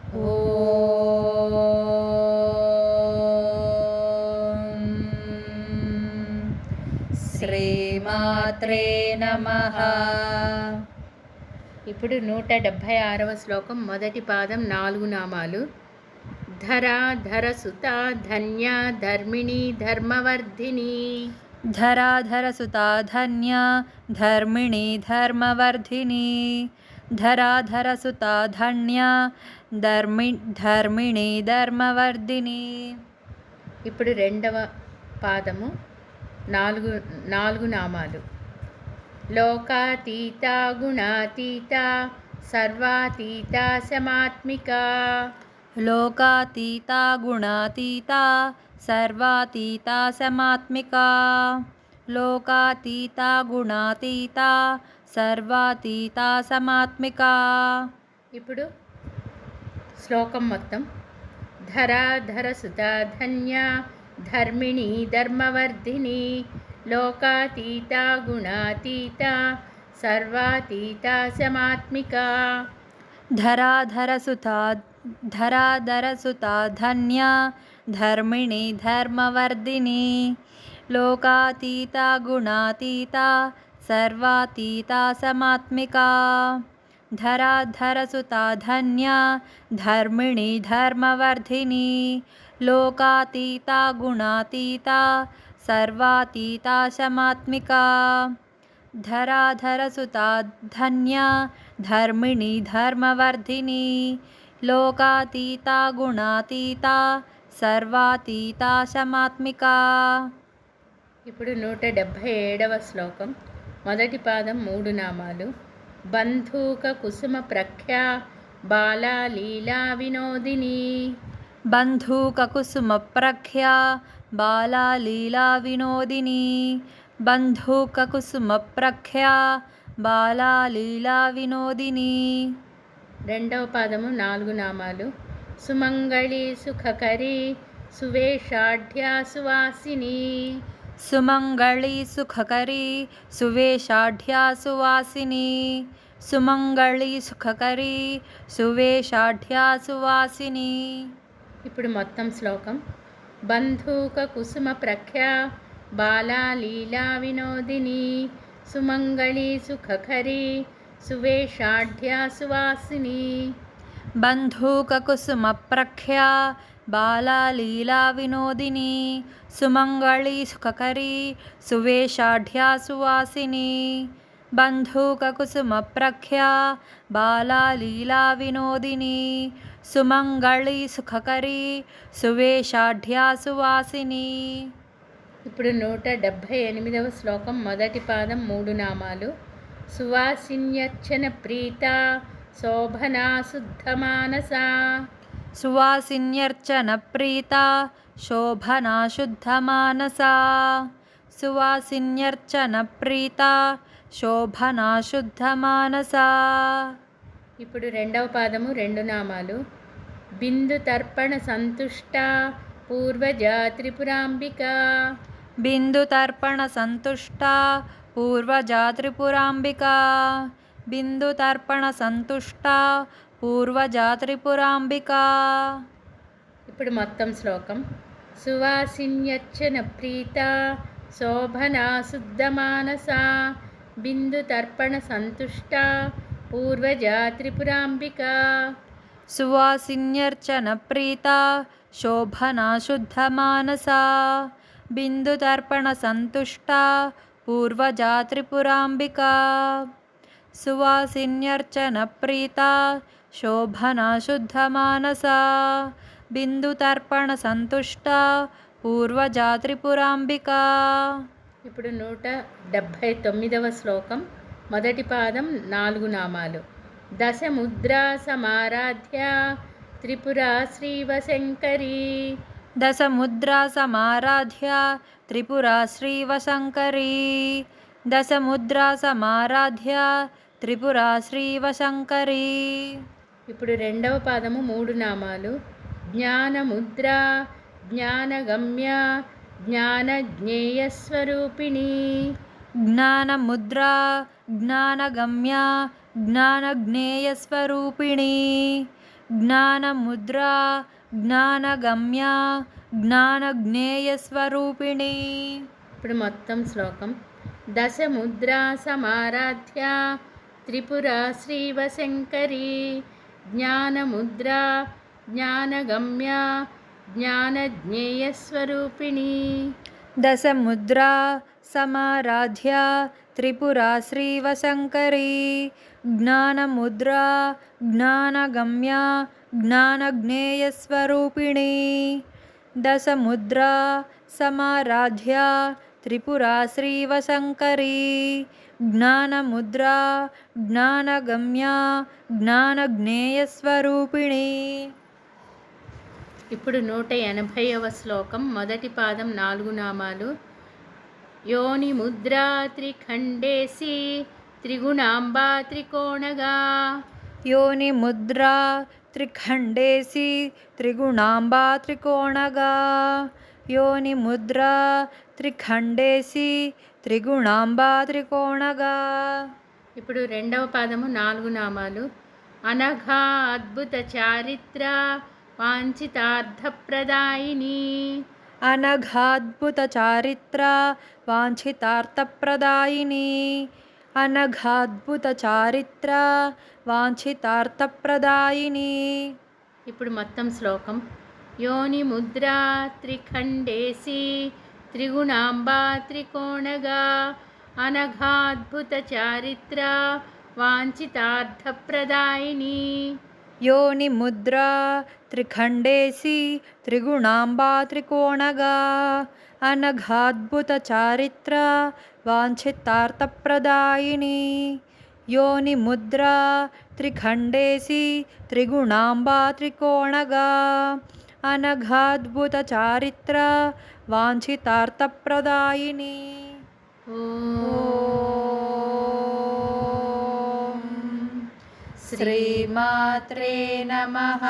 ఓం శ్రీమాత్రే నమః. ఇప్పుడు 176వ శ్లోకం. మొదటి పాదం 4 నామాలు. ధరా ధరసుతా ధన్యా ధర్మిణీ ధర్మవర్ధిని. ధరాధరసుతా ధన్యా ధర్మిణీ ధర్మవర్ధిని. ధరాధరసుతా ధన్యా ధర్మిణీ ధర్మవర్ధిని. ఇప్పుడు రెండవ పాదము 4 నామాలు. లోకాతీత గుణాతీత సర్వాతీత సమాత్మికా. లోకాతీతా గుణాతీతా సర్వాతీతా సమాత్మికా. లోకాతీతా గుణాతీతా సర్వాతీతా సమాత్మికా. ఇప్పుడు శ్లోకం మొత్తం. ధరాధరసుతా ధన్యా ధర్మిణీ ధర్మవర్ధిని. లోకాతీత గుణాతీత సర్వాతీత సమాత్మికా. ధరాధరసుతా ధన్యా ధర్మిణీ ధర్మవర్ధిని. లోకాతీతా గుణాతీతా సర్వాతీతా సమాత్మికా. ధరాధరసుతా ధన్యా ధర్మిణీ ధర్మవర్ధిని. లోకాతీతా గుణాతీతా సర్వాతీతా సమాత్మికా. ధరాధరసుతా ధన్యా ధర్మిణీ ధర్మవర్ధిని. లోకాతీతా గుణాతీతా సర్వాతీతా సమాత్మికా. ఇప్పుడు 177వ శ్లోకం. మొదటి పాదం 3 నామాలు. బంధూక కుసుమ ప్రఖ్యా బాలా లీలా వినోదిని. బంధూక కుసుమ ప్రఖ్యా బాలా లీలా వినోదిని. బంధూక కుసుమ ప్రఖ్యా బాలా లీలా వినోదిని. రెండవ పాదము 4 నామాలు. సుమంగళి సుఖకరి సువేషాఢ్యా సువాసిని. సుమంగళి సుఖకరి సువేషాఢ్యా సువాసిని. సుమంగళి సుఖకరి సువేషాఢ్యా సువాసిని. ఇప్పుడు మొత్తం శ్లోకం. బంధూక కుసుమ ప్రఖ్యా బాలా లీలా వినోదిని. సుమంగళి సుఖకరి సువేషాఢ్యా సువాసిని. బంధూక కుసుమ ప్రఖ్యా బాలా లీలా వినోదిని. సుమంగళి సుఖకరి సువేషాఢ్యా సువాసిని. బంధూక కుసుమ ప్రఖ్యా బాలా లీలా వినోదిని. సుమంగళి సుఖకరి సువేషాఢ్యా సువాసిని. ఇప్పుడు 178వ శ్లోకం. మొదటి పాదం 3 నామాలు. సువాసిన్యర్చన ప్రీత శోభనా శుద్ధమానసా. సువాసిన్యర్చన ప్రీత శోభనా శుద్ధమానసా. సువాసిన్యర్చన ప్రీత శోభనా శుద్ధమానసా. ఇప్పుడు రెండవ పాదము 2 నామాలు. బిందు తర్పణ సంతుష్ట పూర్వజా త్రిపురాంబికా. బిందు తర్పణ సంతుష్ట పూర్వజా త్రిపురాంబికా. బిందు తర్పణ సంతుష్ట పూర్వజా త్రిపురాంబికా. ఇప్పుడు మొత్తం శ్లోకం. సువాసిన్యర్చన ప్రీత శోభనా శుద్ధమానసా. బిందు తర్పణ సంతుష్ట పూర్వజా త్రిపురాంబికా. సువాసిన్యర్చన ప్రీత శోభనా శుద్ధమానసా. బిందు తర్పణ సంతుష్ట పూర్వజా త్రిపురాంబికా. సువాసిన్యర్చన ప్రీత శోభనా శుద్ధమానసా. బిందు తర్పణ సంతుష్ట పూర్వజా త్రిపురాంబికా. ఇప్పుడు 179వ శ్లోకం. మొదటి పాదం 4 నామాలు. దశముద్రా సమారాధ్య త్రిపురా శ్రీవశంకరీ. దశముద్రా సమారాధ్య త్రిపురా శ్రీవశంకరీ. దశముద్రా సమారాధ్య త్రిపురా శ్రీవశంకరీ. ఇప్పుడు రెండవ పాదము 3 నామాలు. జ్ఞానముద్ర జ్ఞానగమ్య జ్ఞానజ్ఞేయస్వరూపిణి. జ్ఞానముద్ర జ్ఞానగమ్య జ్ఞానజ్ఞేయస్వరూపిణి. జ్ఞానముద్రా జ్ఞానగమ్య జ్ఞానజ్ఞేయస్వరూపిణి. ఇప్పుడు మొత్తం శ్లోకం. దశముద్రా సమారాధ్య త్రిపురా శ్రీవశంకరీ జ్ఞానముద్రా జ్ఞానగమ్య జ్ఞానజ్ఞేయస్వరూపిణి. దశముద్రా సమారాధ్య త్రిపురా శ్రీవశంకరీ జ్ఞానముద్రా జ్ఞానగమ్య జ్ఞానజ్ఞేయస్వరూపిణి. దశముద్రా సమారాధ్య త్రిపురా శ్రీవశంకరీ జ్ఞానముద్రా జ్ఞానగమ్య జ్ఞానజ్ఞేయస్వరూపిణి. ఇప్పుడు 180వ శ్లోకం. మొదటి పాదం 4 నామాలు. యోని ముద్రా త్రిఖండేసి త్రిగుణాంబా త్రికోణగా. యోని ముద్రా త్రిఖండేసి త్రిగుణాంబా త్రికోణగా. యోని ముద్రా త్రిఖండేసి త్రిగుణాంబా త్రికోణగా. ఇప్పుడు రెండవ పాదము 4 నామాలు. అనఘా అద్భుత చారిత్ర వాంఛితార్థప్రదాయిని. అనఘాద్భుత చారిత్ర వాంఛితార్థప్రదాయిని. అనఘాద్భుత చారిత్ర వాంఛితార్థప్రదాయిని. ఇప్పుడు మొత్తం శ్లోకం. యోని ముద్రా త్రిఖండేసి త్రిగుణాంబా త్రికోణగా. అనఘాద్భుత చారిత్ర వాంఛితార్థప్రదాయిని. యోని ముద్రా త్రిఖండేసి త్రిగుణాంబా త్రికోణగా. అనఘాద్భుత చారిత్ర వాంఛితార్థప్రదాయిని. యోని ముద్రా త్రిఖండేసి త్రిగుణాంబా త్రికోణగా. అనఘాద్భుత చారిత్ర వాంఛితార్థప్రదాయిని. శ్రీమాత్రే నమః.